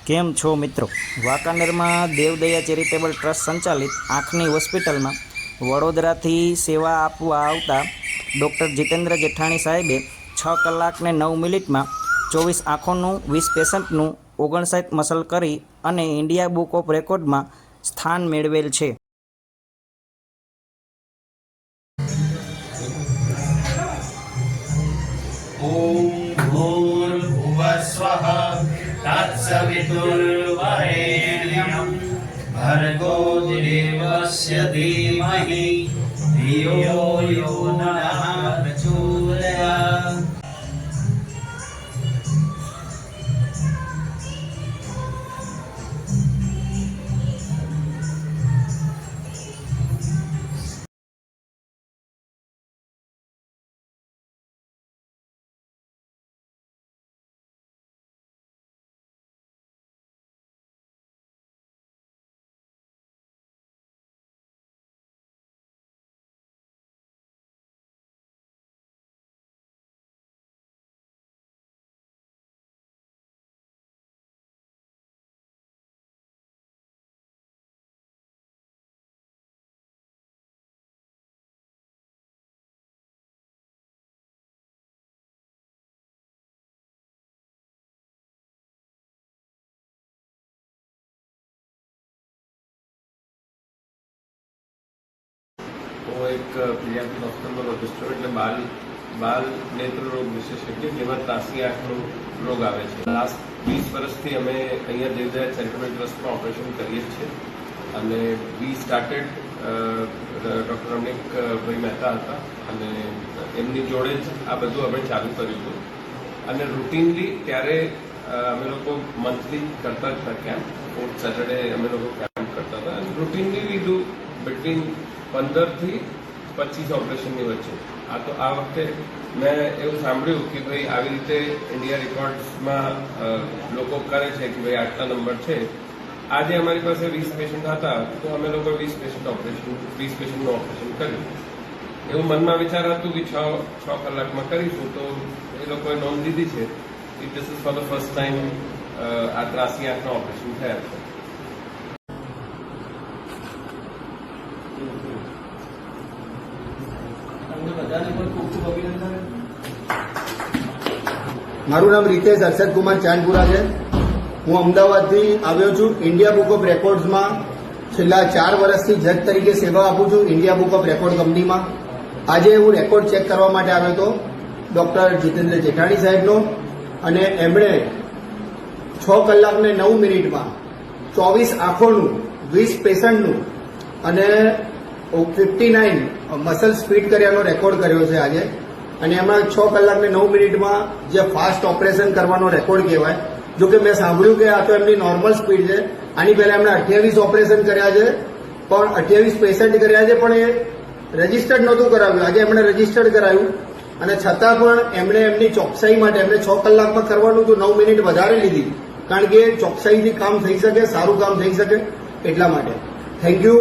કેમ છો મિત્રો? વાંકાનેરમાં દેવદયા ચેરિટેબલ ટ્રસ્ટ સંચાલિત આંખની હોસ્પિટલમાં વડોદરાથી સેવા આપવા આવતા ડૉક્ટર જીતેન્દ્ર જેઠાણી સાહેબે 6 કલાકને 9 મિનિટમાં 24 આંખોનું 20 પેશન્ટનું 59 મસલ કરી અને ઇન્ડિયા બુક ઓફ રેકોર્ડમાં સ્થાન મેળવેલ છે. ओम भूर्भुवस्वः तत्सवितुर्वरेण्यं भर्गो देवस्य धीमहि धियो यो नः प्रचोदयात्. હું એક પીડિયાટ્રિક ઓફથલ્મોલોજિસ્ટ છું, એટલે બાલ નેત્ર રોગ વિશેષજ્ઞ, જેમાં ત્રાસી આંખનો રોગ આવે છે. લાસ્ટ 20 વર્ષથી અમે અહીંયા દેવદયા ચેરિટેબલ ટ્રસ્ટમાં ઓપરેશન કરીએ છીએ અને we started doctor Ramnikbhai Mehta હતા અને એમની જોડે જ આ બધું અમે ચાલુ કર્યું હતું. અને રૂટીનલી ત્યારે અમે લોકો મંથલી કરતા જ હતા કેમ્પ. 4th સેટરડે અમે લોકો કેમ્પ કરતા હતા અને રૂટીનલી વી ડુ બિટવીન 15 થી 25 ઓપરેશનની વચ્ચે. આ વખતે મેં એવું સાંભળ્યું કે ભાઈ આવી રીતે ઇન્ડિયા રેકોર્ડ્સમાં લોકો કરે છે કે ભાઈ આટલા નંબર છે. આજે અમારી પાસે 20 પેશન્ટ હતા તો અમે લોકો 20 પેશન્ટનું ઓપરેશન કર્યું. એવું મનમાં વિચાર હતું કે 6 કલાકમાં કરીશું, તો એ લોકોએ નોંધ લીધી છે કે this is for the first time આ ત્રાસી આંખના ઓપરેશન થયા છે. મારું નામ રીતેશ હર્ષદ કુમાર ચાંદપુરા છે. હું અમદાવાદથી આવ્યો છું. ઇન્ડિયા બુક ઓફ રેકોર્ડ્સમાં છેલ્લા 4 વર્ષથી જજ તરીકે સેવા આપું છું ઇન્ડિયા બુક ઓફ રેકોર્ડ કંપનીમાં. આજે હું રેકોર્ડ ચેક કરવા માટે આવ્યો હતો ડૉક્ટર જીતેન્દ્ર જેઠાણી સાહેબનો, અને એમણે 6 કલાકને 9 મિનિટમાં 24 આંખોનું 20 પેશન્ટનું અને 59 મસલ સ્પીડ કર્યાનો રેકોર્ડ કર્યો છે આજે. અને એમાં 6 કલાકને 9 મિનિટમાં જે ફાસ્ટ ઓપરેશન કરવાનો રેકોર્ડ કહેવાય. જો કે મેં સાંભળ્યું કે આ તો એમની નોર્મલ સ્પીડ છે. આની પહેલા એમણે 28 ઓપરેશન કર્યા છે, પણ 28 પેશન્ટ કર્યા છે, પણ એ રજીસ્ટર્ડ નહોતું કરાવ્યું. આજે એમણે રજીસ્ટર્ડ કરાવ્યું અને છતાં પણ એમણે એમની ચોકસાઈ માટે એમણે 6 કલાકમાં કરવાનું તો 9 મિનિટ વધારે લીધી, કારણ કે ચોકસાઈથી કામ થઈ શકે, સારું કામ થઈ શકે એટલા માટે. થેન્ક યુ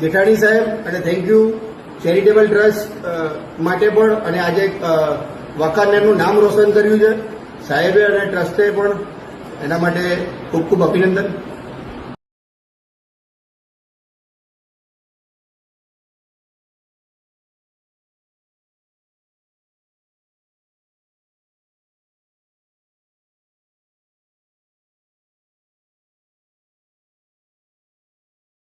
જેઠાણી સાહેબ, અને થેન્ક યુ ચેરિટેબલ ટ્રસ્ટ માટે પણ. અને આજે વાંકાનેરનું નામ રોશન કર્યું છે સાહેબે અને ટ્રસ્ટે પણ, એના માટે ખૂબ ખૂબ અભિનંદન.